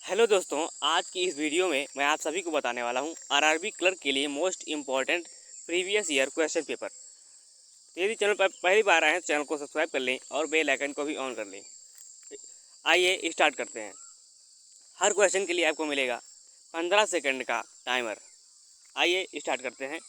Hello दोस्तों, आज की इस वीडियो में मैं आप सभी को बताने वाला हूं आरआरबी क्लर्क के लिए most important previous year question paper. तो यदि चैनल पर पहली बार आए हैं तो चैनल को सब्सक्राइब कर लें और बेल आइकन को भी ऑन कर लें। आइए स्टार्ट करते हैं। हर क्वेश्चन के लिए आपको मिलेगा 15 सेकंड का टाइमर। आइए स्टार्ट करते हैं।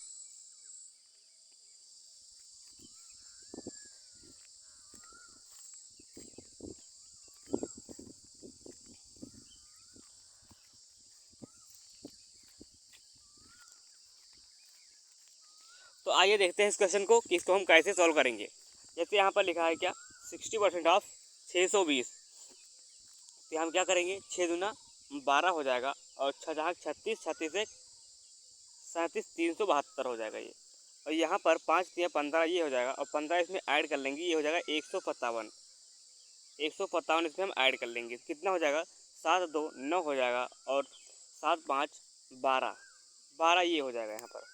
तो आइए देखते हैं इस क्वेश्चन को कि इसको हम कैसे सॉल्व करेंगे। जैसे यहाँ पर लिखा है क्या 60% ऑफ 620। तो हम क्या करेंगे, 6 दूना 12 हो जाएगा और छः जहाँ 36, 36 से 37, 372 हो जाएगा ये। और यहाँ पर 5 × 15 ये हो जाएगा और 15 इसमें ऐड कर लेंगे, ये हो जाएगा 157। 157 इसमें हम ऐड कर लेंगे, कितना हो जाएगा 7 2 9 हो जाएगा और 7 5 12, 12 ये हो जाएगा यहाँ पर।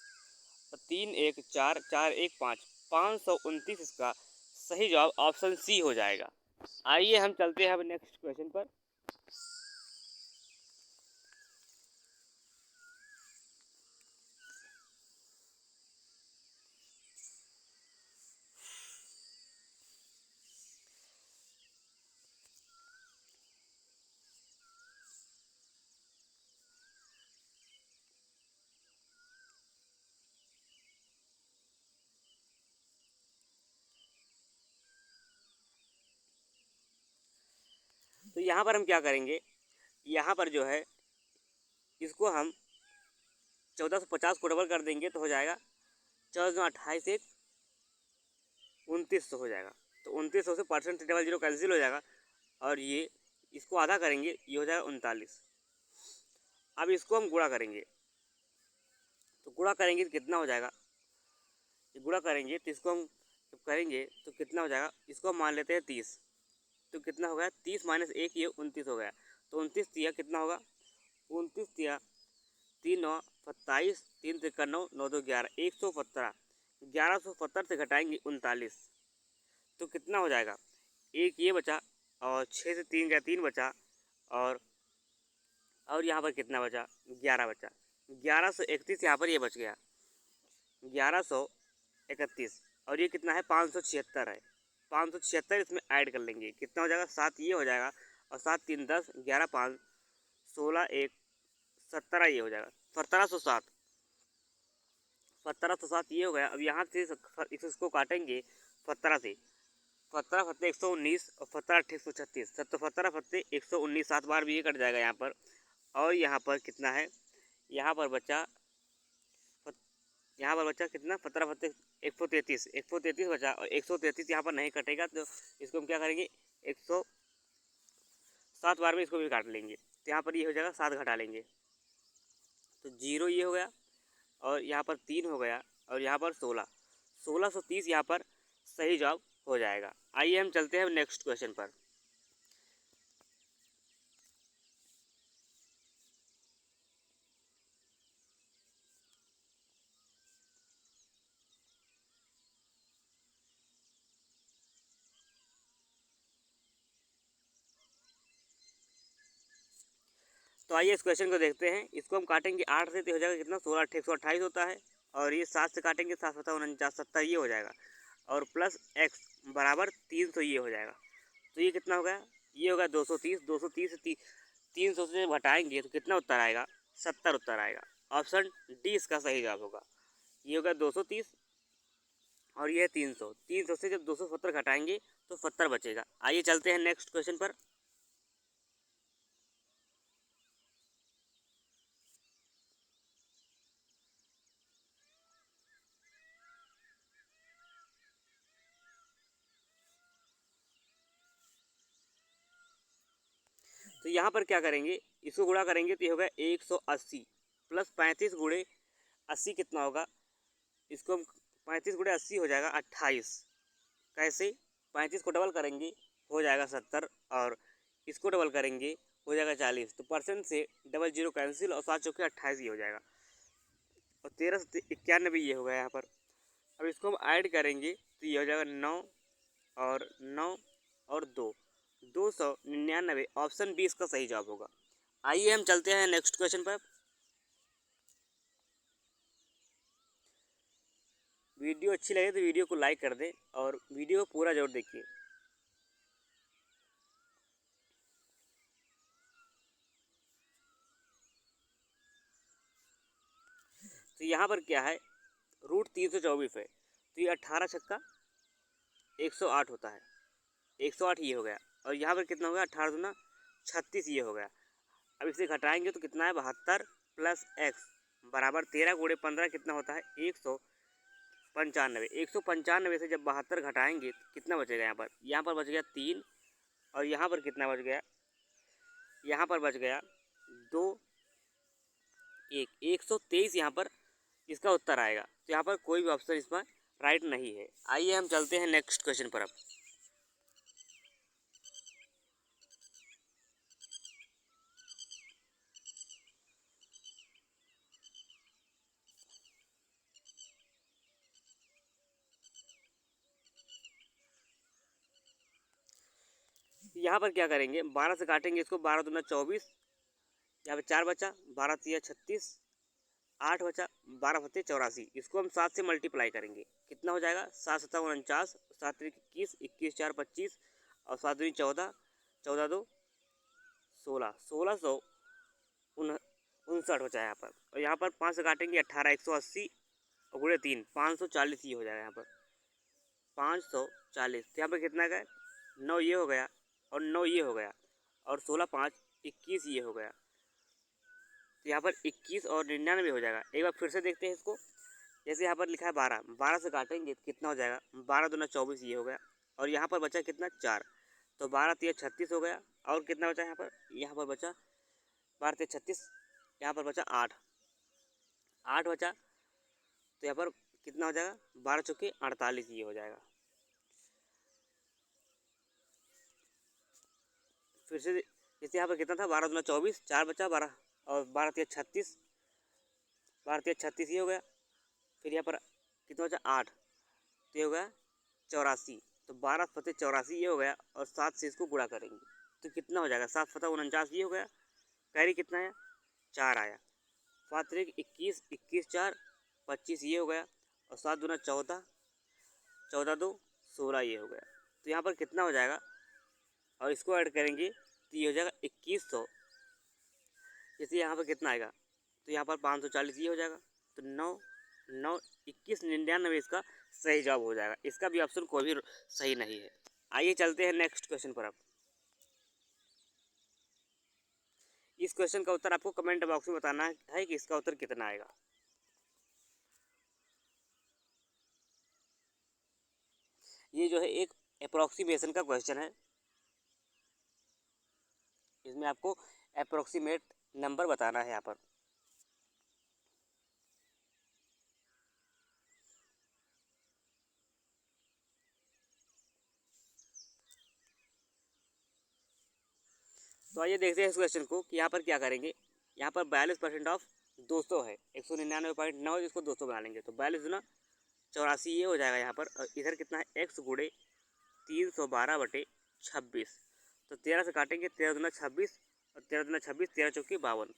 तो 3 1 4 4 1 5, 529 इसका सही जवाब ऑप्शन सी हो जाएगा। आइए हम चलते हैं अब नेक्स्ट क्वेश्चन पर। तो यहाँ पर हम क्या करेंगे, यहाँ पर जो है इसको हम 1450 को डबल कर देंगे तो हो जाएगा 14 28 2900 हो जाएगा। तो 2900 से परसेंट 00 कैंसिल हो जाएगा और ये इसको आधा करेंगे, ये हो जाएगा 39। अब इसको हम गुणा करेंगे, तो गुणा करेंगे तो कितना हो जाएगा, ये गुणा करेंगे तो इसको हम जब करेंगे तो कितना हो जाएगा, इसको हम मान लेते हैं 30। तो कितना हो गया 30 - 1 ये 29 हो गया। तो 29 तिया कितना होगा, 29 तिया 3 9 27, 3 3 9 9 2 11, 117। 1170 से घटाएंगे 39 तो कितना हो जाएगा, एक ये बचा और 6 से 3 गया 3 बचा और यहाँ पर कितना बचा 11 बचा। 1131 यहाँ पर ये बच गया, 1131 और ये कितना है 576 है। 576 इसमें ऐड कर लेंगे, कितना हो जाएगा 7 ये हो जाएगा और 7 3 10, 11 5 16 1 17 ये हो जाएगा 1707। 1707 ये हो गया। अब यहाँ से इसको काटेंगे 17 से, 17 फत्ते 119 और 17 8 136, 17 फत्ते 119, 7 बार भी ये कट जाएगा यहाँ पर। और यहाँ पर कितना है, यहाँ पर बचा कितना 17 फत्ते 133, 133 बचा और 133 यहाँ पर नहीं कटेगा तो इसको हम क्या करेंगे 107 बार में इसको भी काट लेंगे। तो यहाँ पर ये हो जाएगा 7 घटा लेंगे तो 0 ये हो गया और यहाँ पर 3 हो गया और यहाँ पर 1630 यहाँ पर सही जवाब हो जाएगा। आइए हम चलते हैं नेक्स्ट क्वेश्चन पर। तो आइए इस क्वेश्चन को देखते हैं। इसको हम काटेंगे 8 से तो हो जाएगा कितना 16 8 128 होता है और ये 7 से काटेंगे 7 7 49 70 ये हो जाएगा और प्लस x बराबर 300 ये हो जाएगा। तो ये कितना हो गया, ये होगा 230। 230 से 300 से घटाएंगे तो कितना उत्तर आएगा 70 उत्तर आएगा। ऑप्शन डी इसका सही जवाब होगा। ये होगा 230 और ये है 300। 300 से जब 270 घटाएंगे तो 70 बचेगा। आइए चलते हैं नेक्स्ट क्वेश्चन पर। तो यहाँ पर क्या करेंगे, इसको गुणा करेंगे तो ये होगा 180 प्लस 35 गुणे 80 कितना होगा, इसको हम 35 गुणे 80 हो जाएगा 28। कैसे, 35 को डबल करेंगे हो जाएगा 70 और इसको डबल करेंगे हो जाएगा 40। तो परसेंट से 00 कैंसिल और 7 चौके 28 ये हो जाएगा और 13 से 91 ये होगा यहाँ पर। अब इसको हम ऐड करेंगे तो ये हो जाएगा 9 और 9 और 2, 299। ऑप्शन बी इसका सही जवाब होगा। आइए हम चलते हैं नेक्स्ट क्वेश्चन पर। वीडियो अच्छी लगे तो वीडियो को लाइक कर दें और वीडियो को पूरा जरूर देखिए। तो यहाँ पर क्या है, रूट 324 है, तो ये 18 छक्का 108 होता है, 108 ये हो गया। और यहाँ पर कितना हो गया, 18 दूना 36 ये हो गया। अब इसे घटाएंगे तो कितना है, 72 प्लस एक्स बराबर 13 गुणे 15 कितना होता है, 195। 195 से जब 72 घटाएंगे तो कितना बचेगा, यहाँ पर बच गया 3। और यहाँ पर कितना बच गया, यहाँ पर बच गया 2 1 123 यहाँ पर इसका उत्तर आएगा। तो यहाँ पर कोई भी ऑप्शन इसमें राइट नहीं है। आइए हम चलते हैं नेक्स्ट क्वेश्चन पर। अब यहाँ पर क्या करेंगे, 12 से काटेंगे इसको, 12 दूना 24, यहाँ पे 4 बचा, 12 तिया 36, 8 बचा, 12 फते 84। इसको हम 7 से मल्टीप्लाई करेंगे, कितना हो जाएगा, 7 सत्ता 49, 7 त्रिक 21, 21 4 25 और 7 दूनी 14, 14 दो 16, 1659 बचा है यहाँ पर। और यहाँ पर 5 से काटेंगे, 18 180 और गुणे 3 540 ये हो जाएगा यहाँ पर 540। तो यहाँ पर कितना गया, 9 ये हो गया और 9 ये हो गया और 16 5 21 ये हो गया। तो यहाँ पर 21 और 99 हो जाएगा। एक बार फिर से देखते हैं इसको। जैसे यहाँ पर लिखा है 12, 12 से काटेंगे तो कितना हो जाएगा, 12 दूना 24 ये हो गया और यहाँ पर बचा कितना 4, तो 12 तिया 36 हो गया। और कितना बचा यहाँ पर बचा 12 तिया 36, यहाँ पर बचा 8, 8 बचा। तो यहाँ पर कितना हो जाएगा, 12 चौके 48 ये हो जाएगा। फिर से जैसे यहाँ पर कितना था, 12 दूना 24, 4 बचा 12 और 12 तिया 36, 12 तिया 36 ये हो गया। फिर यहाँ पर कितना बचा 8, तो ये हो गया 84। तो 12 फते 84 ये हो गया और 7 से इसको गुणा करेंगे तो कितना हो जाएगा, 7 फता 49 ये हो गया। कैरी कितना आया, 4 आया। 7 त्रिक 21, 21 4 25 ये हो गया और 7 दूना 14, 14 दो 16 ये हो गया। तो यहाँ पर कितना हो जाएगा, और इसको ऐड करेंगे तो ये हो जाएगा 2100। जैसे यहाँ पर कितना आएगा, तो यहाँ पर 540 ये हो जाएगा। तो 9 9 21 99 इसका सही जवाब हो जाएगा। इसका भी ऑप्शन कोई भी सही नहीं है। आइए चलते हैं नेक्स्ट क्वेश्चन पर। अब इस क्वेश्चन का उत्तर आपको कमेंट बॉक्स में बताना है कि इसका उत्तर कितना आएगा। ये जो है एक अप्रोक्सीमेशन का क्वेश्चन है, इसमें आपको अप्रोक्सीमेट नंबर बताना है यहाँ पर। तो आइए देखते हैं इस क्वेश्चन को कि यहाँ पर क्या करेंगे। यहाँ पर 42% ऑफ 200 है, 199.9 इसको 200 बना लेंगे तो 42 गुना 84 ये हो जाएगा यहाँ पर। और इधर कितना है, एक्स गुणे 312/26। तो 13 से काटेंगे, 13 दूना 26 और 13 दूना 26, 13 चौकी 52,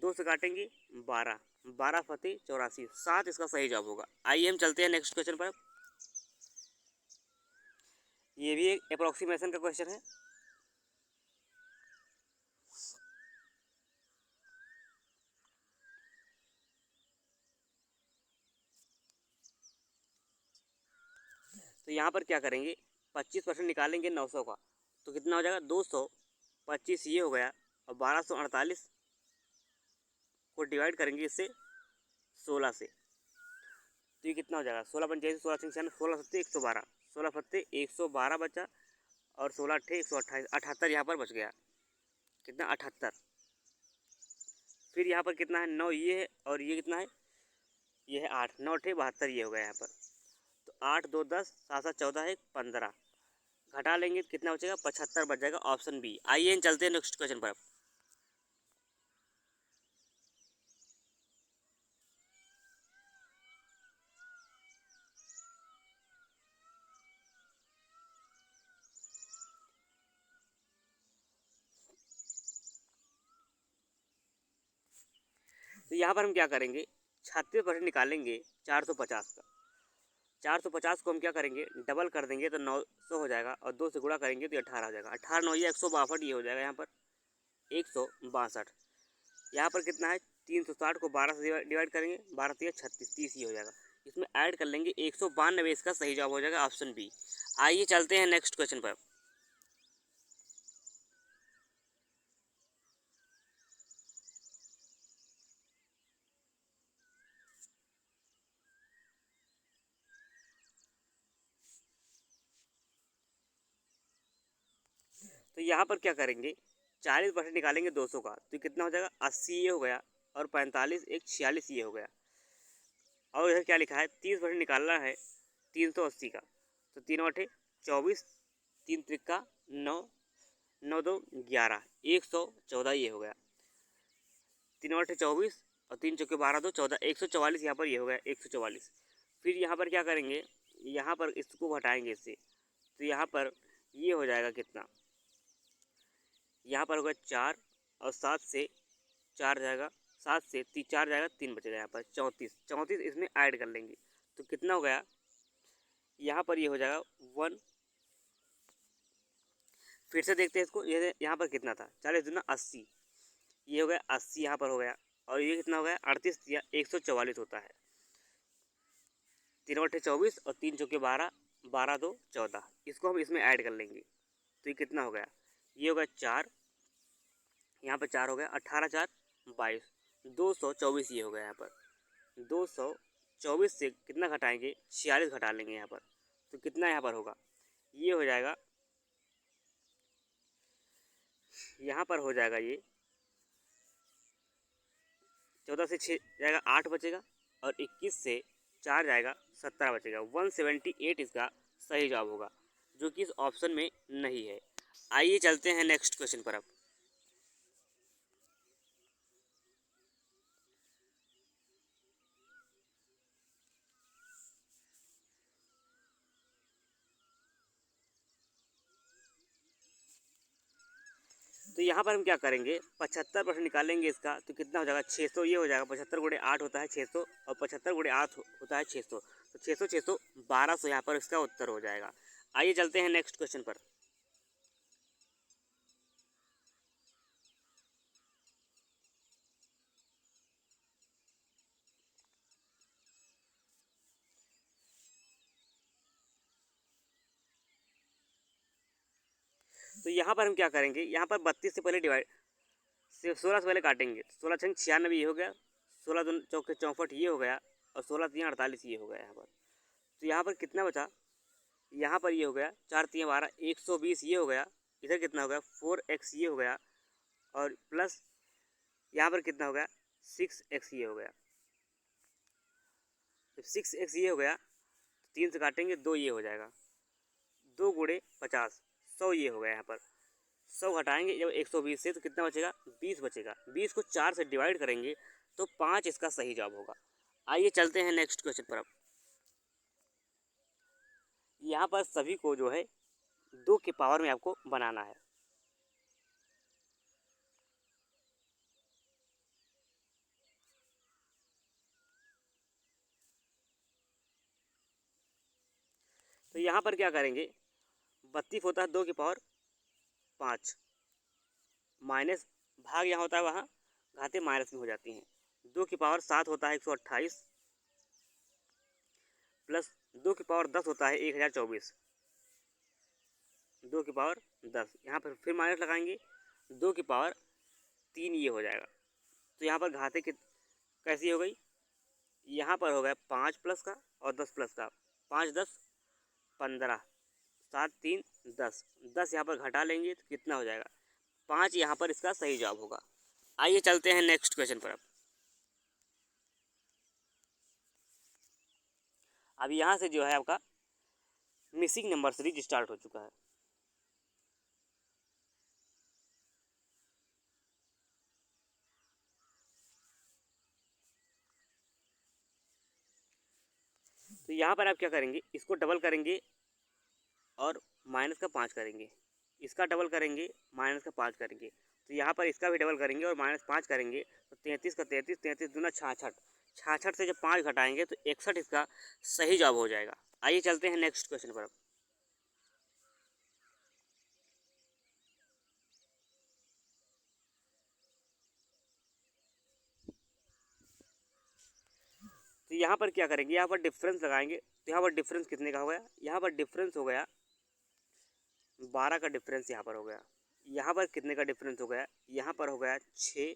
2 से काटेंगे 12, 12 फते 84, 7 इसका सही जवाब होगा। आइए हम चलते हैं नेक्स्ट क्वेश्चन पर। ये भी एक अप्रोक्सीमेशन का क्वेश्चन है। तो यहाँ पर क्या करेंगे, 25% निकालेंगे 900 का तो कितना हो जाएगा, 225 ये हो गया और 1248 को डिवाइड करेंगे इससे 16 से तो ये कितना हो जाएगा, 16 पंचायत 16 छियानवे, 16 सत्ते 112, 16 फत्ते 112 बचा और 16 अट्ठे 128, 78 यहाँ पर बच गया। कितना 78। फिर यहाँ पर कितना है, 9 ये है और ये कितना है, ये है 8, 9 अट्ठे 72 ये हो गया यहाँ पर। तो 8 2 10, 7 7 14 1 15, घटा लेंगे तो कितना बचेगा, 75 बच जाएगा, ऑप्शन बी। आइए चलते हैं नेक्स्ट क्वेश्चन पर। तो यहाँ पर हम क्या करेंगे, 36% निकालेंगे 450 का। 450 को हम क्या करेंगे, डबल कर देंगे तो 900 हो जाएगा, और 2 से गुणा करेंगे तो 18 हो जाएगा। 18 9 ये 162, ये हो जाएगा यहाँ पर 162। यहाँ पर कितना है, 360 को 12 से डिवाइड करेंगे, 12 से 36, 30 ही हो जाएगा। इसमें ऐड कर लेंगे 192, इसका सही जवाब हो जाएगा ऑप्शन बी। आइए चलते हैं नेक्स्ट क्वेश्चन पर। तो यहाँ पर क्या करेंगे, 40% निकालेंगे 200 का, तो कितना हो जाएगा, 80 ये हो गया, और 45 एक 46 ये हो गया। और इधर क्या लिखा है, 30% निकालना है 380 का, तो 3 अठे 24, 3 त्रिका 9, 9 2 11, 114 ये हो गया। 3 अठे 24 और 3 चौके 12 2 14, 144 यहाँ पर ये हो गया 144। फिर यहाँ पर क्या करेंगे, यहाँ पर इसको घटाएंगे इससे, तो यहाँ पर ये हो जाएगा कितना, यहाँ पर होगा 4, और 7 से 4 जाएगा, 7 से 4 जाएगा, 3 बचेगा, यहाँ पर 34, 34 इसमें ऐड कर लेंगे तो कितना हो गया, यहाँ पर ये हो जाएगा 1। फिर से देखते हैं इसको, ये यहाँ पर कितना था, 40 दूना 80, ये हो गया 80 यहाँ पर हो गया, और ये कितना हो गया 38 या 144 होता है। 3 अठे 24 और 3 चौके 12, 12 2 14, इसको हम इसमें ऐड कर लेंगे तो ये कितना हो गया, ये हो गया 4, यहाँ पर 4 हो गया, 18 4 22, 224 ये हो गया। यहाँ पर 224 से कितना घटाएंगे, 46 घटा लेंगे यहाँ पर, तो कितना यहाँ पर होगा, ये हो जाएगा, यहाँ पर हो जाएगा ये 14 से 6 जाएगा 8 बचेगा, और 21 से 4 जाएगा 17 बचेगा। 178 इसका सही जवाब होगा, जो कि इस ऑप्शन में नहीं है। आइए चलते हैं नेक्स्ट क्वेश्चन पर अब। तो यहाँ पर हम क्या करेंगे, 75% निकालेंगे इसका, तो कितना हो जाएगा 600 ये हो जाएगा। 75 गुणे 8 होता है 600, और 75 गुणे 8 होता है 600, तो 600 600 1200 यहाँ पर इसका उत्तर हो जाएगा। आइए चलते हैं नेक्स्ट क्वेश्चन पर। तो यहाँ पर हम क्या करेंगे, यहाँ पर 32 से पहले डिवाइड से 16 से पहले काटेंगे, 16 छंग 96 ये हो गया, 16 दून चौके 64 ये हो गया, और 16 3 48 ये हो गया यहाँ पर। तो यहाँ पर कितना बचा, यहाँ पर ये हो गया 4 3 12, 120 ये हो गया। इधर कितना हो गया 4x ये हो गया, और प्लस यहाँ पर कितना हो गया 6x ये हो गया। जब 6x ये हो गया तो 3 से काटेंगे 2 ये हो जाएगा, 2 गुणे 50 100 ये हो गया। यहाँ पर 100 घटाएंगे जब 120 से तो कितना बचेगा 20 बचेगा। 20 को 4 से डिवाइड करेंगे तो 5 इसका सही जवाब होगा। आइए चलते हैं नेक्स्ट क्वेश्चन पर अब। यहाँ पर सभी को जो है 2 के पावर में आपको बनाना है। तो यहाँ पर क्या करेंगे, 32 होता है 2 की पावर 5, माइनस भाग यहाँ होता है, वहाँ घाते माइनस में हो जाती हैं। 2 की पावर 7 होता है 128, प्लस 2 की पावर 10 होता है 1024, 2 की पावर 10, यहाँ पर फिर माइनस लगाएंगे, 2 की पावर 3 ये हो जाएगा। तो यहाँ पर घाते कैसी हो गई, यहाँ पर हो गया 5 प्लस का और 10 प्लस का, 5 10 15, 7 3 10, 10 यहाँ पर घटा लेंगे तो कितना हो जाएगा 5, यहाँ पर इसका सही जवाब होगा। आइए चलते हैं नेक्स्ट क्वेश्चन पर अब। अब यहाँ से जो है आपका मिसिंग नंबर सीरीज स्टार्ट हो चुका है। तो यहाँ पर आप क्या करेंगे, इसको डबल करेंगे और माइनस का 5 करेंगे, इसका डबल करेंगे माइनस का 5 करेंगे, तो यहाँ पर इसका भी डबल करेंगे और -5 करेंगे तो 33 का 33, 33 दूना 66, 66 से जब 5 घटाएंगे तो 61 इसका सही जवाब हो जाएगा। आइए चलते हैं नेक्स्ट क्वेश्चन पर अब। तो यहाँ पर क्या करेंगे, यहाँ पर डिफरेंस लगाएंगे। तो यहाँ पर डिफरेंस कितने का हो गया, यहाँ पर डिफरेंस हो गया 12 का डिफरेंस यहाँ पर हो गया। यहाँ पर कितने का डिफरेंस हो गया, यहाँ पर हो गया 6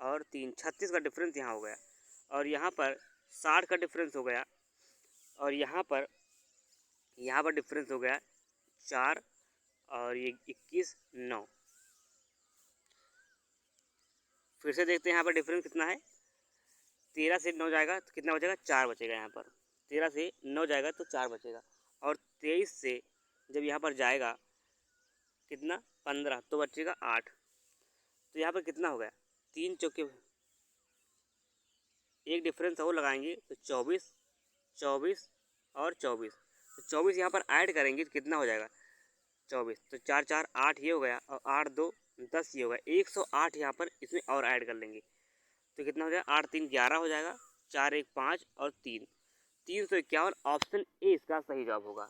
और 3, 36 का डिफरेंस यहाँ हो गया। और यहाँ पर 60 का डिफरेंस हो गया। और यहाँ पर डिफरेंस हो गया 4 और ये 21, 9। फिर से देखते हैं यहाँ पर डिफरेंस कितना है। 13 से 9 जाएगा तो कितना बचेगा, 4 बचेगा। यहाँ पर 13 से 9 जाएगा तो 4 बचेगा। और 23 से जब यहाँ पर जाएगा कितना, 15, तो बचेगा 8। तो यहाँ पर कितना हो गया, 3 चौके एक डिफरेंस और लगाएंगे तो 24, 24 और 24। तो 24 यहाँ पर ऐड करेंगे तो कितना हो जाएगा, 24। तो 4 4 8 ये हो गया और 8 2 10 ये हो गया। 108 यहाँ पर इसमें और ऐड कर लेंगे तो कितना हो जाएगा, 8 3 11 हो जाएगा, 4 1 5 और 3 351। ऑप्शन ए इसका सही जवाब होगा।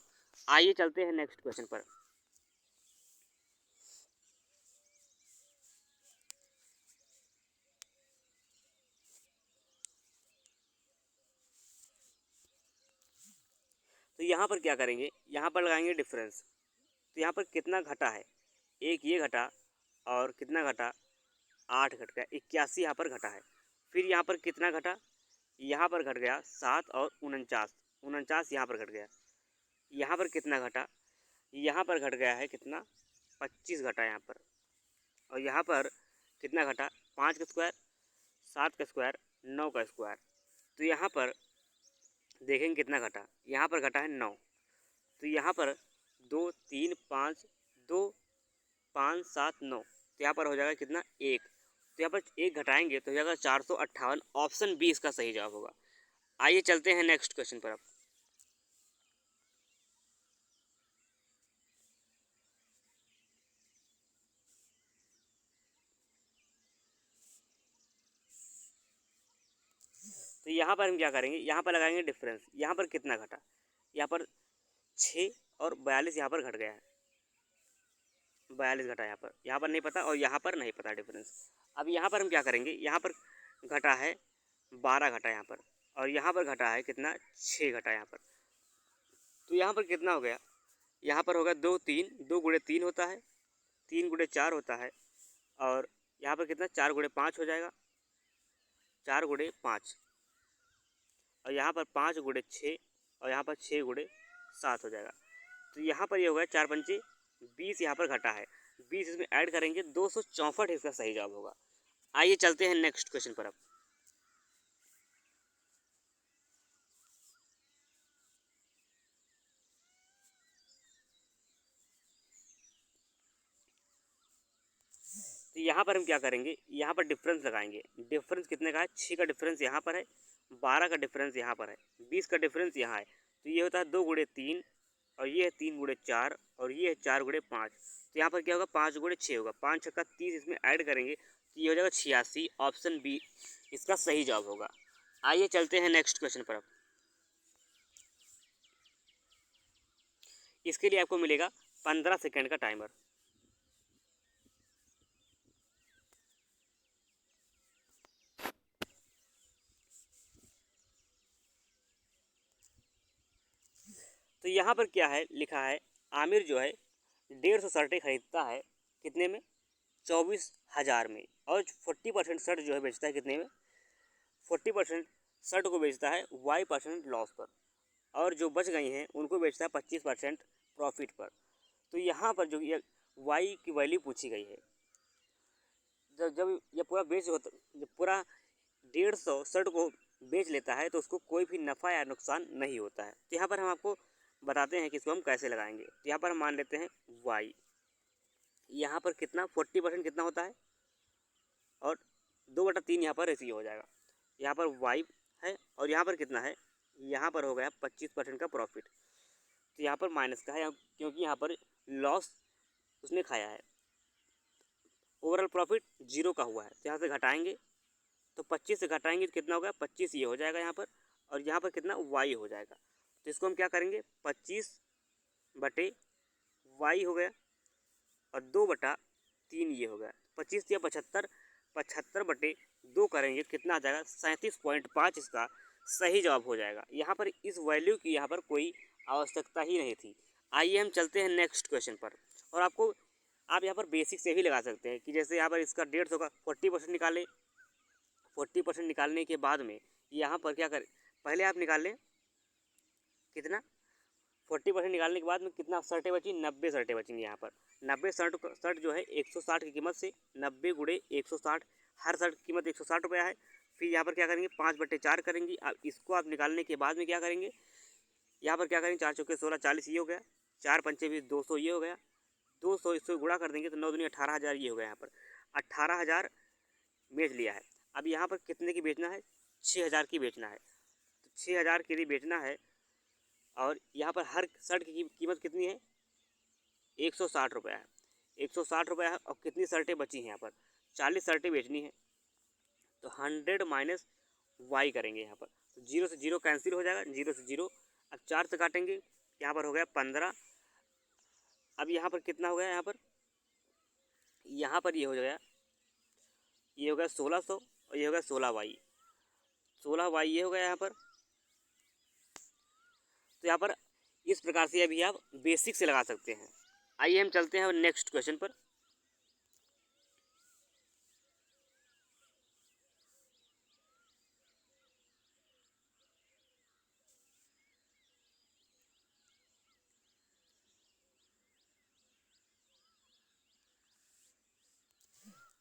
आइए चलते हैं नेक्स्ट क्वेश्चन पर। तो यहाँ पर क्या करेंगे, यहाँ पर लगाएंगे डिफरेंस। तो यहाँ पर कितना घटा है, एक ये घटा और कितना घटा, 8 घट गया, 81 यहाँ पर घटा है। फिर यहाँ पर कितना घटा, यहाँ पर घट गया 7 और 49, 49 यहाँ पर घट गया। यहाँ पर कितना घटा, यहाँ पर घट गया है कितना, 25 घटा यहाँ पर। और यहाँ पर कितना घटा, 5 का स्क्वायर, 7 का स्क्वायर, 9 का स्क्वायर। तो यहाँ पर देखेंगे कितना घटा, यहाँ पर घटा है 9। तो यहाँ पर 2 3 5 2 5 7 9, तो यहाँ पर हो जाएगा कितना, 1। तो यहाँ पर 1 घटाएंगे तो हो जाएगा 458। ऑप्शन बी इसका सही जवाब होगा। आइए चलते हैं नेक्स्ट क्वेश्चन पर अब। तो यहाँ पर हम क्या करेंगे, यहाँ पर लगाएंगे डिफरेंस। यहाँ पर कितना घटा, यहाँ पर 6 और 42 यहाँ पर घट गया है, 42 घटा यहाँ पर नहीं पता और यहाँ पर नहीं पता डिफरेंस। अब यहाँ पर हम क्या करेंगे, यहाँ पर घटा है 12 घटा यहाँ पर, और यहाँ पर घटा है कितना, 6 घटा यहाँ पर। तो यहाँ पर कितना हो गया, यहाँ पर होगा 2 3, 2 गुणे 3 होता है, 3 गुणे 4 होता है। और यहाँ पर कितना, 4 गुणे 5 हो जाएगा, 4 गुणे 5। और यहाँ पर 5 गुणे 6 और यहाँ पर 6 गुणे 7 हो जाएगा। तो यहाँ पर ये होगा 4 पंचे 20, यहाँ पर घटा है 20, इसमें ऐड करेंगे 264 इसका सही जवाब होगा। आइए चलते हैं नेक्स्ट क्वेश्चन पर अब। तो यहाँ पर हम क्या करेंगे, यहाँ पर डिफरेंस लगाएंगे। डिफरेंस कितने का है, 6 का डिफरेंस यहाँ पर है, 12 का डिफरेंस यहाँ पर है, 20 का डिफरेंस यहाँ है। तो ये होता है 2 गुणे 3 और ये है 3 गुणे 4 और ये है 4 गुणे 5। तो यहाँ पर क्या होगा, 5 गुणे 6 होगा, 5 छक्का 30, इसमें ऐड करेंगे तो ये हो जाएगा 86। ऑप्शन बी इसका सही जवाब होगा। आइए चलते हैं नेक्स्ट क्वेश्चन पर अब। इसके लिए आपको मिलेगा 15 सेकेंड का टाइमर। तो यहाँ पर क्या है लिखा है, आमिर जो है 150 शर्टें खरीदता है कितने में, 24,000 में। और 40% शर्ट जो है बेचता है कितने में, 40% शर्ट को बेचता है y% लॉस पर, और जो बच गई हैं उनको बेचता है 25% प्रॉफिट पर। तो यहाँ पर जो ये y की वैल्यू पूछी गई है, जब जब ये पूरा बेच होता, जब पूरा 150 शर्ट को बेच लेता है तो उसको कोई भी नफ़ा या नुकसान नहीं होता है। तो यहाँ पर हम आपको बताते हैं कि इसको हम कैसे लगाएंगे। तो यहाँ पर हम मान लेते हैं y, यहाँ पर कितना 40% कितना होता है, और 2/3 यहाँ पर रेशियो हो जाएगा। यहाँ पर y है और यहाँ पर कितना है, यहाँ पर हो गया 25% का प्रॉफिट। तो यहाँ पर माइनस का है क्योंकि यहाँ पर लॉस उसने खाया है। ओवरऑल प्रॉफिट 0 का हुआ है, तो यहाँ से घटाएंगे तो 25 से घटाएंगे तो कितना होगा, 25 ये हो जाएगा यहाँ पर, और यहाँ पर कितना y हो जाएगा। तो इसको हम क्या करेंगे, 25 बटे y हो गया और 2/3 ये हो गया। 25 या 75, 75 बटे 2 करेंगे कितना आ जाएगा, 37.5 इसका सही जवाब हो जाएगा। यहाँ पर इस वैल्यू की यहाँ पर कोई आवश्यकता ही नहीं थी। आइए हम चलते हैं नेक्स्ट क्वेश्चन पर। और आपको आप यहाँ पर बेसिक से भी लगा सकते हैं कि जैसे यहाँ पर इसका 150 का 40% निकालें। 40% निकालने के बाद में यहाँ पर क्या करें, पहले आप निकाल लें कितना, 40% निकालने के बाद में कितना शर्टें बची, 90 शर्टें बचेंगी यहाँ पर। 90 शर्ट जो है 160 की कीमत से 90 गुणे 160, हर शर्ट की कीमत 160 रुपया है। फिर यहाँ पर क्या करेंगे, 5/4 करेंगी। अब इसको आप निकालने के बाद में क्या करेंगे, यहाँ पर क्या करेंगे, 4 चौके 16, 40 ये हो गया, 4 पंचे 20, 200 ये हो गया, 200 इससे गुणा कर देंगे तो 9 दूनी 18,000 ये हो गया। यहाँ पर 18,000 बेच लिया है। अब यहाँ पर कितने की बेचना है, 6,000 की बेचना है। तो 6,000 के लिए बेचना है और यहाँ पर हर शर्ट की कीमत कितनी है, 160 रुपया है। 160 रुपया है और कितनी शर्टें बची हैं यहाँ पर, 40 शर्टें बेचनी है। तो 100 माइनस वाई करेंगे यहाँ पर, तो 0 से 0 कैंसिल हो जाएगा, 0 से 0। अब 4 से काटेंगे, यहाँ पर हो गया 15। अब यहाँ पर कितना हो गया, यहाँ पर ये हो गया, ये हो गया 1600 और ये हो गया 16y, 16y ये हो गया यहाँ पर। तो यहाँ पर इस प्रकार से अभी आप बेसिक से लगा सकते हैं। आइए हम चलते हैं नेक्स्ट क्वेश्चन पर।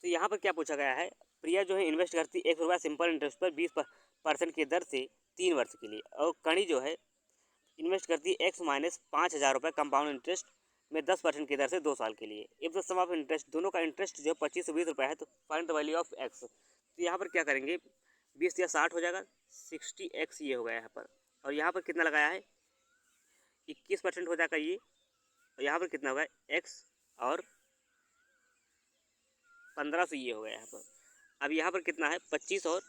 तो यहाँ पर क्या पूछा गया है, प्रिया जो है इन्वेस्ट करती है 1 रुपया सिंपल इंटरेस्ट पर 20% की दर से 3 वर्ष के लिए, और कणी जो है इन्वेस्ट करती है एक्स माइनस 5,000 रुपये कंपाउंड इंटरेस्ट में 10% की दर से 2 साल के लिए। If the sum of interest, दोनों का इंटरेस्ट जो है 25 से 20 रुपये है, तो find the value of x. तो यहाँ पर क्या करेंगे, 20 या 60 हो जाएगा, 60x ये हो गया यहाँ पर। और यहाँ पर कितना लगाया है, 21% हो जाएगा ये, और यहाँ पर कितना होगा एक्स और 1500 ये हो गया यहाँ पर। अब यहाँ पर कितना है, 25 और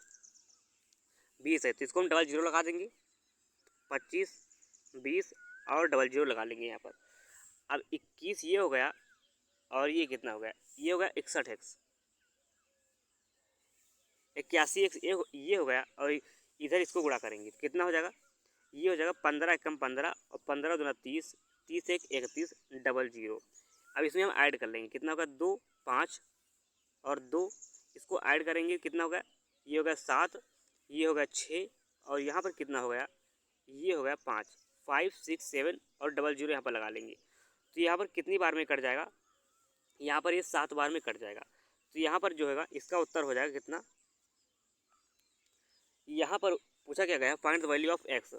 20 है, तो इसको हम डबल जीरो लगा देंगे, 25 20 और डबल जीरो लगा लेंगे यहाँ पर। अब 21 ये हो गया और ये कितना हो गया, ये हो गया 61x, 81x ये हो गया, और इधर इसको गुणा करेंगे तो कितना हो जाएगा, ये हो जाएगा 15 एकम 15 और 15 दूना 30, 30 एक 31 डबल जीरो। अब इसमें हम ऐड कर लेंगे, कितना होगा 2 5 और 2, इसको ऐड करेंगे कितना होगा, ये हो गया 7, ये हो गया 6 और यहाँ पर कितना हो गया, ये हो गया 5, 5 6 7 और डबल जीरो यहाँ पर लगा लेंगे। तो यहाँ पर कितनी बार में कट जाएगा, यहाँ पर ये 7 बार में कट जाएगा। तो यहाँ पर जो होगा इसका उत्तर हो जाएगा कितना, यहाँ पर पूछा क्या गया, find the value of x.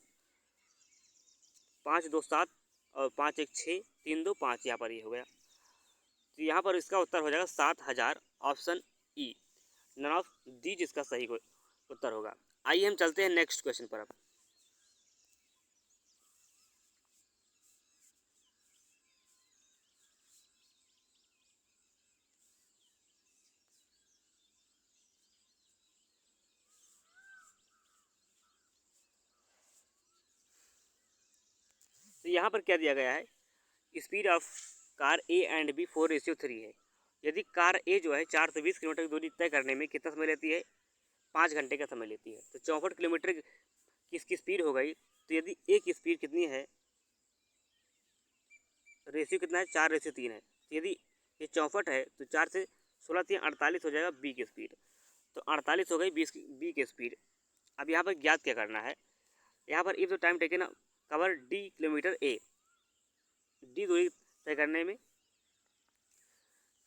5 2 7 और 5 1 6 3 2 5, यहाँ पर ये हो गया। तो यहाँ पर इसका उत्तर हो जाएगा 7,000, option E, none of the जिसका सही उत्तर होगा। आइए हम चलते हैं नेक्स्ट क्वेश्चन पर अब। तो यहाँ पर क्या दिया गया है, speed of car A and B 4:3 है। यदि कार ए जो है 420 किलोमीटर की दूरी तय करने में कितना समय लेती है, 5 घंटे का समय लेती है। तो 64 किलोमीटर किसकी स्पीड हो गई, तो यदि ए की स्पीड कितनी है, रेशियो कितना है, 4:3 है। तो यदि ये 64 है तो 4 से 16 3 48 हो जाएगा बी की स्पीड। तो 48 हो गई बी की स्पीड। अब यहाँ पर ज्ञात क्या करना है, यहाँ पर if the time taken cover D kilometre A, D दूरी तय करने में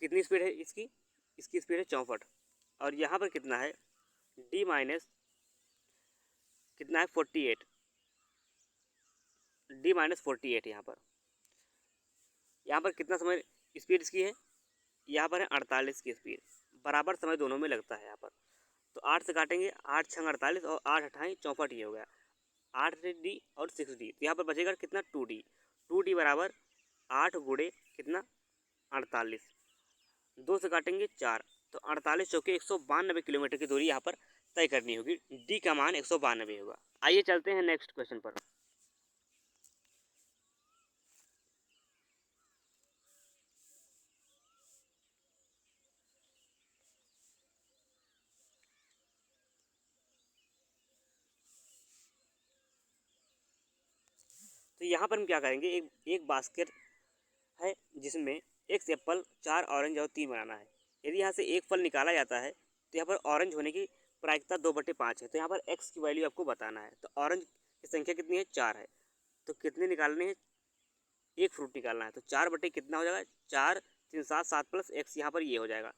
कितनी स्पीड है इसकी स्पीड है 64, और यहाँ पर कितना है, डी माइनस कितना है 48, डी माइनस 48 यहाँ पर कितना समय स्पीड इसकी है, यहाँ पर है 48 की स्पीड, बराबर समय दोनों में लगता है यहाँ पर। तो 8 से काटेंगे, 8 6 48 और 8 अठाई 64 ये हो गया, 8D और 6D। तो यहाँ पर बचेगा कितना 2D, 2D बराबर 8 गुणे कितना 48, 2 से काटेंगे 4, तो 48 चौके 192 किलोमीटर की दूरी यहाँ पर तय करनी होगी। डी का मान 192 होगा। आइए चलते हैं नेक्स्ट क्वेश्चन पर। तो यहाँ पर हम क्या करेंगे, एक बास्केट है जिसमें एक एप्पल, 4 ऑरेंज और 3 बनाना है। यदि यहाँ से एक फल निकाला जाता है तो यहाँ पर ऑरेंज होने की प्रायिकता 2/5 है। तो यहाँ पर एक्स की वैल्यू आपको बताना है। तो ऑरेंज की संख्या कितनी है, 4 है। तो कितने निकालने हैं, एक फ्रूट निकालना है। तो 4 कितना हो जाएगा, 4 3 7, 7 प्लस एक्स, यहाँ पर ये हो जाएगा।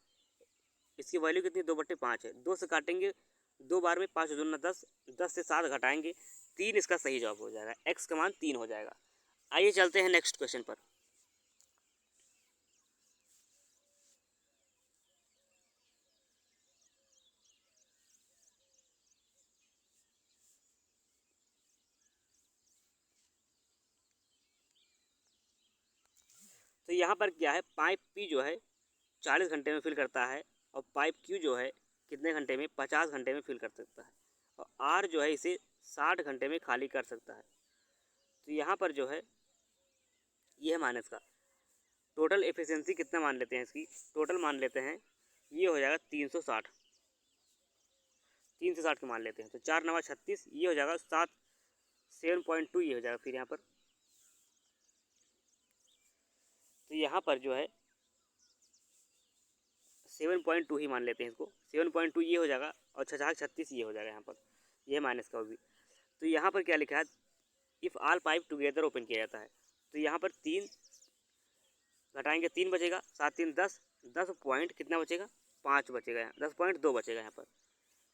इसकी वैल्यू कितनी, 2/5 है। 2 से काटेंगे 2 बार में, 5 दूना 10, 10 से 7 घटाएंगे 3, इसका सही जवाब हो जाएगा। एक्स का मान 3 हो जाएगा। आइए चलते हैं नेक्स्ट क्वेश्चन पर। तो यहाँ पर क्या है, पाइप पी जो है 40 घंटे में फिल करता है, और पाइप क्यू जो है कितने घंटे में, 50 घंटे में फिल कर सकता है, और आर जो है इसे 60 घंटे में खाली कर सकता है। तो यहाँ पर जो है ये है माइनस का टोटल एफिशिएंसी कितना मान लेते हैं, इसकी टोटल मान लेते हैं, ये हो जाएगा 360, 3 से 60 के मान लेते हैं। तो 4 9 36, ये हो जाएगा 7.2, ये हो जाएगा फिर यहाँ पर। तो यहाँ पर जो है 7.2 ही मान लेते हैं इसको, 7.2 ये हो जाएगा, और 6 ये हो जाएगा यहाँ पर, यह माइनस का भी। तो यहाँ पर क्या लिखा है, if all pipe together open किया जाता है। तो यहाँ पर 3 घटाएंगे 3 बचेगा, 7 3 10, 10 पॉइंट कितना बचेगा, 5 बचेगा, यहाँ 10.2 बचेगा यहाँ पर।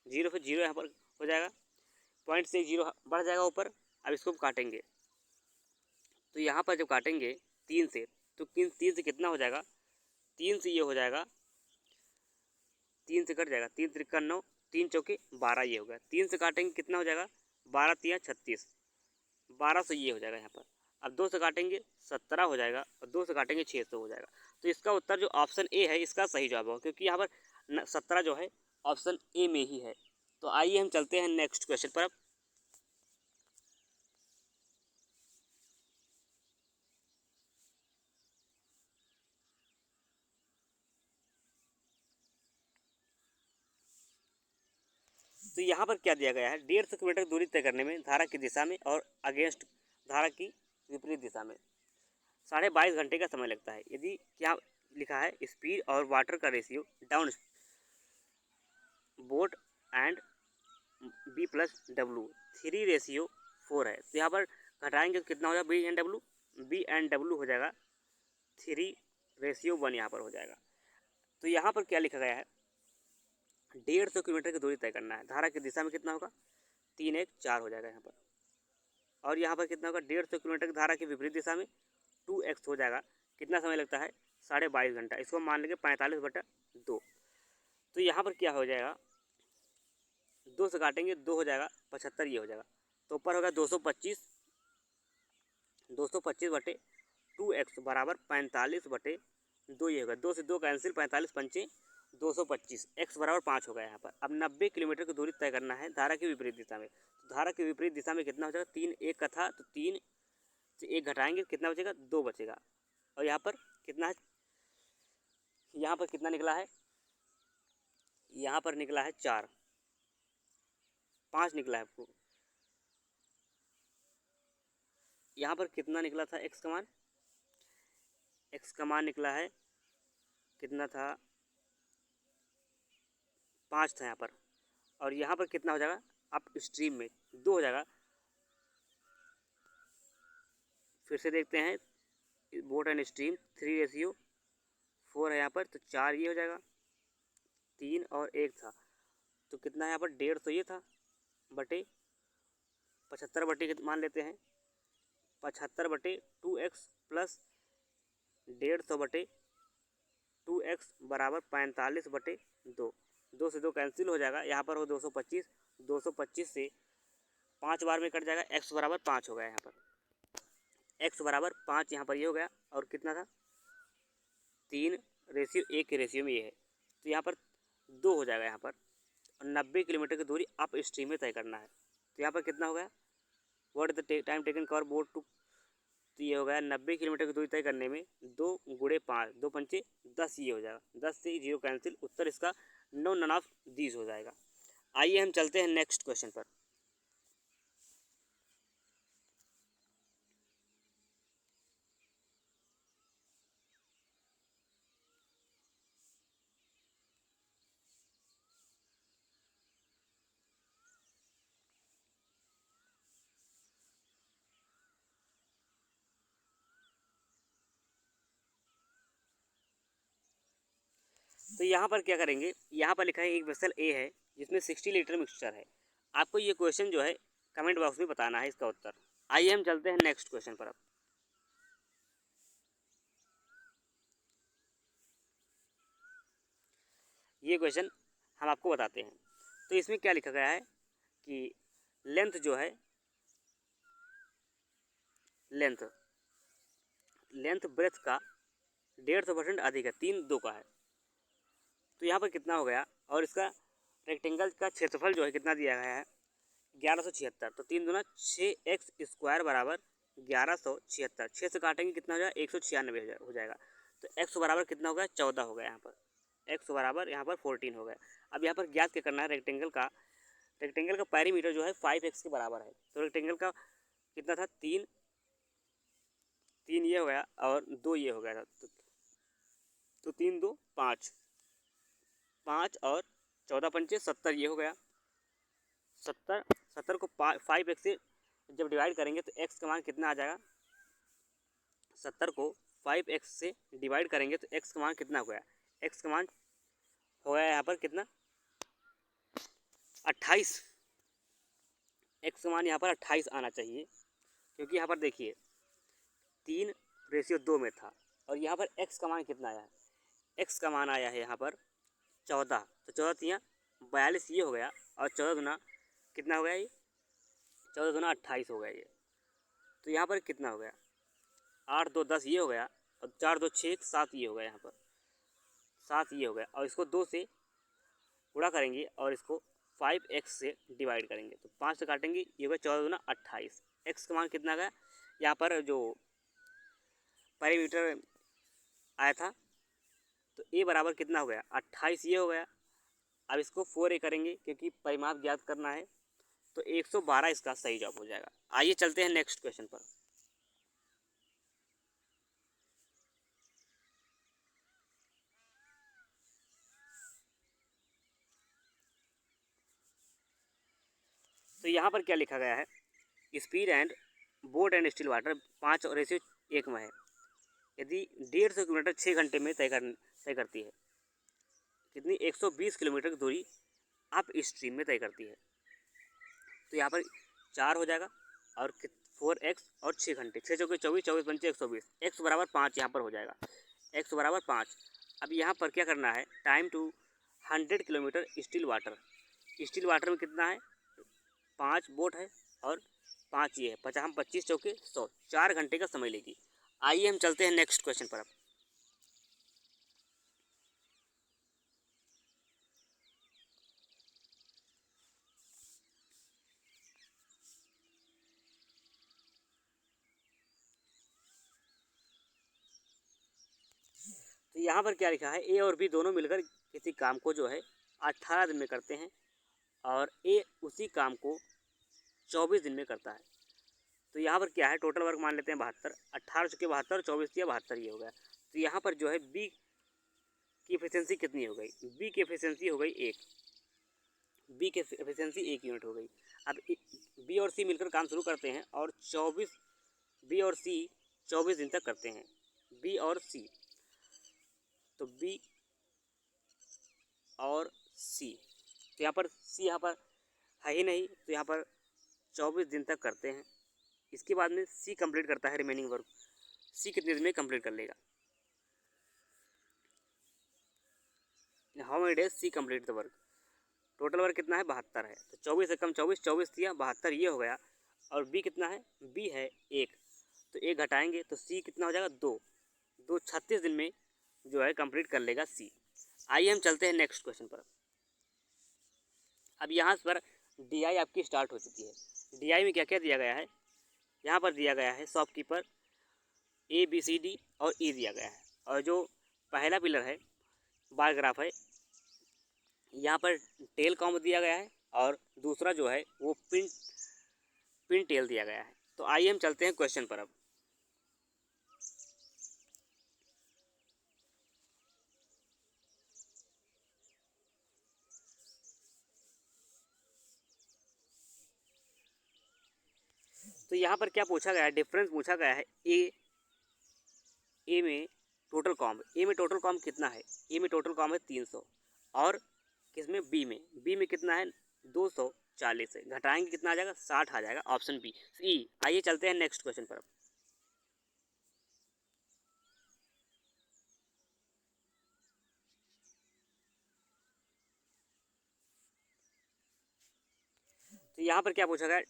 जीरो फिर जीरो यहाँ पर हो जाएगा, पॉइंट से 0 बढ़ जाएगा ऊपर। अब इसको काटेंगे, तो यहाँ पर जब काटेंगे 3 से, तो 3 से कितना हो जाएगा, 3 से ये हो जाएगा, 3 से कट जाएगा, 3 त्रिक 9, 3 चौके 12, ये हो गया। 3 से काटेंगे कितना हो जाएगा, 12 3 36, 12 से ये हो जाएगा यहाँ पर। अब 2 से काटेंगे 17 हो जाएगा, और 2 से काटेंगे 600 हो जाएगा। तो इसका उत्तर जो ऑप्शन ए है, इसका सही जवाब होगा, क्योंकि यहाँ पर 17 जो है ऑप्शन ए में ही है। तो आइए हम चलते हैं नेक्स्ट क्वेश्चन पर। अब तो यहाँ पर क्या दिया गया है, 150 किलोमीटर की दूरी तय करने में धारा की दिशा में और अगेंस्ट धारा की विपरीत दिशा में 22.5 घंटे का समय लगता है। यदि क्या लिखा है, स्पीड और वाटर का ratio down boat and B+W 3:4 है। तो यहाँ पर घटाएंगे तो कितना हो जाएगा, B&W हो जाएगा 3:1 यहाँ पर हो जाएगा। तो यहाँ पर क्या लिखा गया है, 150 किलोमीटर की दूरी तय करना है, धारा की दिशा में कितना होगा, 3 1 4 हो जाएगा यहाँ पर। और यहाँ पर कितना होगा, 150 किलोमीटर की धारा की विपरीत दिशा में 2x हो जाएगा। कितना समय लगता है, 22.5 घंटा। इसको मान लेंगे 45/2। तो यहाँ पर क्या हो जाएगा, 2 से काटेंगे 2 हो जाएगा, 75 ये हो जाएगा। तो ऊपर होगा 225, 225/2x बराबर 45/2, ये होगा। 2 से 2 कैंसिल, 45 पंचे 225, x बराबर 5 होगा यहाँ पर। अब 90 किलोमीटर की दूरी तय करना है धारा की विपरीत दिशा में। तो धारा की विपरीत दिशा में कितना हो जाएगा, 3 1 का था, तो 3 से 1 घटाएंगे कितना बचेगा, 2 बचेगा। और यहाँ पर कितना है, यहाँ पर कितना निकला है, यहाँ पर निकला है 4, 5 निकला है आपको। यहाँ पर कितना निकला था, एक्स का मान, एक्स का मान निकला है कितना था, 5 था यहाँ पर। और यहाँ पर कितना हो जाएगा, अप स्ट्रीम में 2 हो जाएगा। फिर से देखते हैं, बोट एंड स्ट्रीम 3:4 है यहाँ पर, तो 4 ये हो जाएगा, 3 और 1 था, तो कितना है यहाँ पर, 150 तो ये था बटे 75 मान लेते हैं, 75/2x प्लस 150/2x बराबर 45/2। 2 से 2 कैंसिल हो जाएगा, यहाँ पर हो 225, 225 से 5 बार में कट जाएगा, x बराबर 5 हो गया यहाँ पर, x बराबर 5 यहाँ पर ये हो गया। और कितना था, 3 रेशियो 1 के रेशियो में ये है, तो यहाँ पर 2 हो जाएगा यहाँ पर। और 90 किलोमीटर की दूरी अप स्ट्रीम में तय करना है, तो यहाँ पर कितना हो गया, what is the time taken cover boat two, तो ये हो गया 90 किलोमीटर की दूरी तय करने में 2 गुणे 5, 2 पंचे 10, ये हो जाएगा, 10 से 0 कैंसिल, उत्तर इसका नन ऑफ दीज हो जाएगा। आइए हम चलते हैं नेक्स्ट क्वेश्चन पर। तो यहाँ पर क्या करेंगे, यहाँ पर लिखा है एक वेसल ए है जिसमें 60 लीटर मिक्सचर है। आपको ये क्वेश्चन जो है कमेंट बॉक्स में बताना है इसका उत्तर। आइए हम चलते हैं नेक्स्ट क्वेश्चन पर अब। ये क्वेश्चन हम आपको बताते हैं। तो इसमें क्या लिखा गया है कि लेंथ जो है, लेंथ ब्रेथ का 150% अधिक है, 3/2 का है। तो यहाँ पर कितना हो गया, और इसका रेक्टेंगल का क्षेत्रफल जो है कितना दिया गया है, 1176। तो 3 दूना 6x² बराबर 1176। 6 से काटेंगे कितना हो जाएगा, 196 हो जाएगा। तो x बराबर कितना हो गया, 14 हो गया। यहाँ पर x बराबर यहाँ पर 14 हो गया। अब यहाँ पर ज्ञात क्या करना है, रेक्टेंगल का पैरीमीटर जो है 5x के बराबर है। तो रेक्टेंगल का कितना था, 3 ये हो गया और 2 ये हो गया था। तो 3 2 5 और 14 पंचे 70, ये हो गया 70 को 5x से जब डिवाइड करेंगे तो x का मान कितना आ जाएगा, 70 को 5x से डिवाइड करेंगे तो x का मान कितना हो गया, x का मान हो गया यहाँ पर कितना, 28। x का मान यहाँ पर 28 आना चाहिए, क्योंकि यहाँ पर देखिए 3:2 में था और यहाँ पर x का मान कितना आया है, x का मान आया है यहाँ पर 14। तो 14 42 ये हो गया, और 14 दूना कितना हो गया, ये 14 दूना 28 हो गया ये। तो यहाँ पर कितना हो गया, 8 2 10 ये हो गया, और 4 2 6 7 ये हो गया, यहाँ पर 7 ये हो गया। और इसको 2 से गुणा करेंगे और इसको 5x से डिवाइड करेंगे तो 5 से काटेंगे, ये हो गया 14 दूना 28। x का मान कितना गया, यहाँ पर जो पैरीमीटर आया था तो a बराबर कितना हो गया, 28 ये हो गया। अब इसको 4a करेंगे क्योंकि परिमाप ज्ञात करना है, तो 112 इसका सही जवाब हो जाएगा। आइए चलते हैं नेक्स्ट क्वेश्चन पर। तो यहाँ पर क्या लिखा गया है, speed and boat and still water 5:1 में है। यदि 150 किलोमीटर 6 घंटे में तय करती है, कितनी 120 किलोमीटर की दूरी अप स्ट्रीम में तय करती है। तो यहाँ पर 4 हो जाएगा और 4x और 6 घंटे, 6 चौके 24, 24 पंचे 120, x बराबर 5 यहाँ पर हो जाएगा, x बराबर 5। अब यहाँ पर क्या करना है, time to 100 kilometre still water में कितना है, 5 बोट है और 5 ये है, 50 हम 25 चौके 100, 4 घंटे का समय लेगी। आइए हम चलते हैं नेक्स्ट क्वेश्चन पर अब। तो यहाँ पर क्या लिखा है, ए और बी दोनों मिलकर किसी काम को जो है 18 दिन में करते हैं और ए उसी काम को 24 दिन में करता है। तो यहाँ पर क्या है, टोटल वर्क मान लेते हैं 72, 18 चुके 72, 24 या 72 ये हो गया। तो यहाँ पर जो है बी की एफिशिएंसी कितनी हो गई, बी की एफिशिएंसी हो गई 1, बी की एफिशिएंसी 1 यूनिट हो गई। अब बी और सी मिलकर काम शुरू करते हैं और 24 बी और सी 24 दिन तक करते हैं, बी और सी। तो बी और सी, तो यहाँ पर सी यहाँ पर है ही नहीं, तो यहाँ पर 24 दिन तक करते हैं। इसके बाद में सी कंप्लीट करता है रिमेनिंग वर्क, सी कितने दिन में कंप्लीट कर लेगा, how many days C complete the work. Total work कितना है 72 है, तो 24 से कम 24, 24 दिया 72 ये हो गया। और बी कितना है, बी है 1, तो 1 घटाएंगे तो सी कितना हो जाएगा 2, 36 दिन में जो है कंप्लीट कर लेगा सी। आइए हम चलते हैं नेक्स्ट क्वेश्चन पर। अब यहाँ पर डी आई आपकी स्टार्ट हो चुकी है। डी आई में क्या क्या दिया गया है, यहाँ पर दिया गया है shopkeeper, A B C D और ई दिया गया है। और जो पहला पिलर है बार ग्राफ है, यहाँ पर टेल कॉम्ब दिया गया है और दूसरा जो है वो पिन टेल दिया गया है। तो आइए हम चलते हैं क्वेश्चन पर। अब तो यहाँ पर क्या पूछा गया है, डिफरेंस पूछा गया है। ए में टोटल कॉम्ब कितना है, ए में टोटल कॉम्ब है 300 और किसमें बी में कितना है 240 है, घटाएंगे कितना आ जाएगा 60 आ जाएगा, ऑप्शन बी ई। आइए चलते हैं नेक्स्ट क्वेश्चन पर। तो यहाँ पर क्या पूछा गया,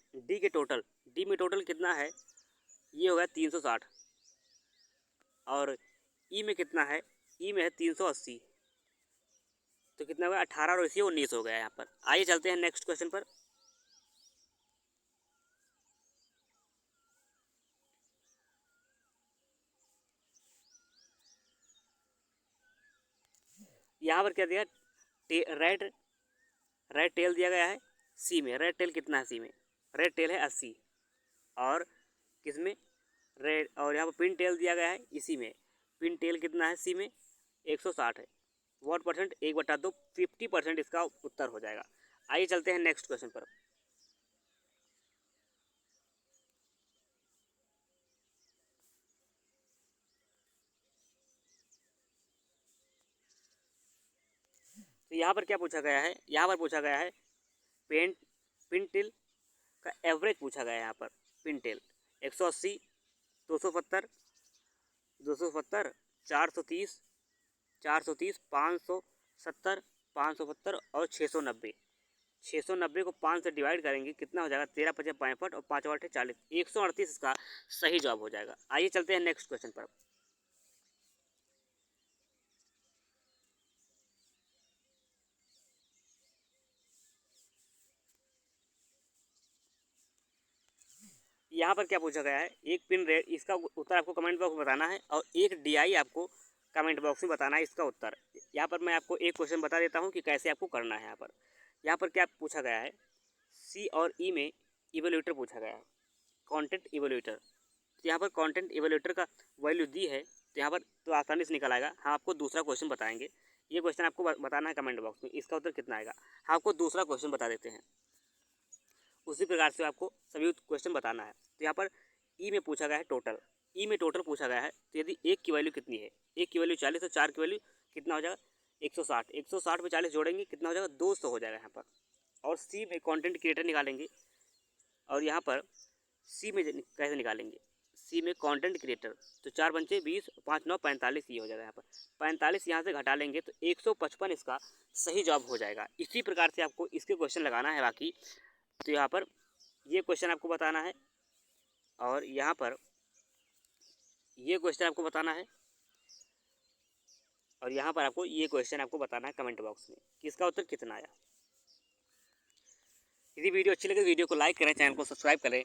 डी में टोटल कितना है, ये होगा 360 और ई में कितना है, ई में है 380, तो कितना होगा 18 और इसी 19 हो गया यहाँ पर। आइए चलते हैं नेक्स्ट क्वेश्चन पर। यहाँ पर क्या दिया, रेड टेल दिया गया है सी में। रेड टेल कितना है सी में, रेड टेल है 80 और किसमें रेड, और यहाँ पर पिन टेल दिया गया है इसी में, पिन टेल कितना है सी में 160 है। वॉट परसेंट 1/2, 50% इसका उत्तर हो जाएगा। आइए चलते हैं नेक्स्ट क्वेश्चन पर। तो यहाँ पर क्या पूछा गया है, यहाँ पर पूछा गया है पिन टेल का एवरेज पूछा गया है। यहाँ पर पिन टेल 180, 270, 270, 430, 430, 570, 570 और 690। 690 को 5 से डिवाइड करेंगे कितना हो जाएगा, 13 × 5 = 65 और 5 × 8 = 40, 138 इसका सही जवाब हो जाएगा। आइए चलते हैं नेक्स्ट क्वेश्चन पर। यहाँ पर क्या पूछा गया है, एक पिन रेट, इसका उत्तर आपको कमेंट बॉक्स में बताना है और एक डीआई आपको कमेंट बॉक्स में बताना है इसका उत्तर। यहाँ पर मैं आपको एक क्वेश्चन बता देता हूँ कि कैसे आपको करना है। यहाँ पर क्या पूछा गया है, सी और ई में इवेल्यूटर पूछा गया है, कंटेंट इवेल्यूटर। तो यहाँ पर कंटेंट इवेल्यूटर का वैल्यू दी है, तो यहाँ पर तो आसानी से निकल आएगा। हम आपको दूसरा क्वेश्चन बताएंगे, ये क्वेश्चन आपको बताना है कमेंट बॉक्स में, इसका उत्तर कितना आएगा। हम आपको दूसरा क्वेश्चन बता देते हैं, उसी प्रकार से आपको सभी क्वेश्चन बताना है। तो यहाँ पर ई में पूछा गया है टोटल, ई में टोटल पूछा गया है। तो यदि एक की वैल्यू कितनी है, एक की वैल्यू 40, तो 4 की वैल्यू कितना हो जाएगा 160, 160 में 40 जोड़ेंगे कितना हो जाएगा 200 हो जाएगा यहाँ पर। और सी में कंटेंट क्रिएटर निकालेंगे, और यहाँ पर सी में कैसे निकालेंगे, सी में कंटेंट क्रिएटर, तो 4 पंचे 20, 5 9 45, ये हो जाएगा यहाँ पर। 45 यहाँ से घटा लेंगे तो 155 इसका सही जवाब हो जाएगा। इसी प्रकार से आपको इसके क्वेश्चन लगाना है बाकी। तो यहाँ पर ये क्वेश्चन आपको बताना है और यहाँ पर ये क्वेश्चन आपको बताना है और यहाँ पर आपको ये क्वेश्चन आपको बताना है कमेंट बॉक्स में कि इसका उत्तर कितना आया। यदि वीडियो अच्छी लगे वीडियो को लाइक करें, चैनल को सब्सक्राइब करें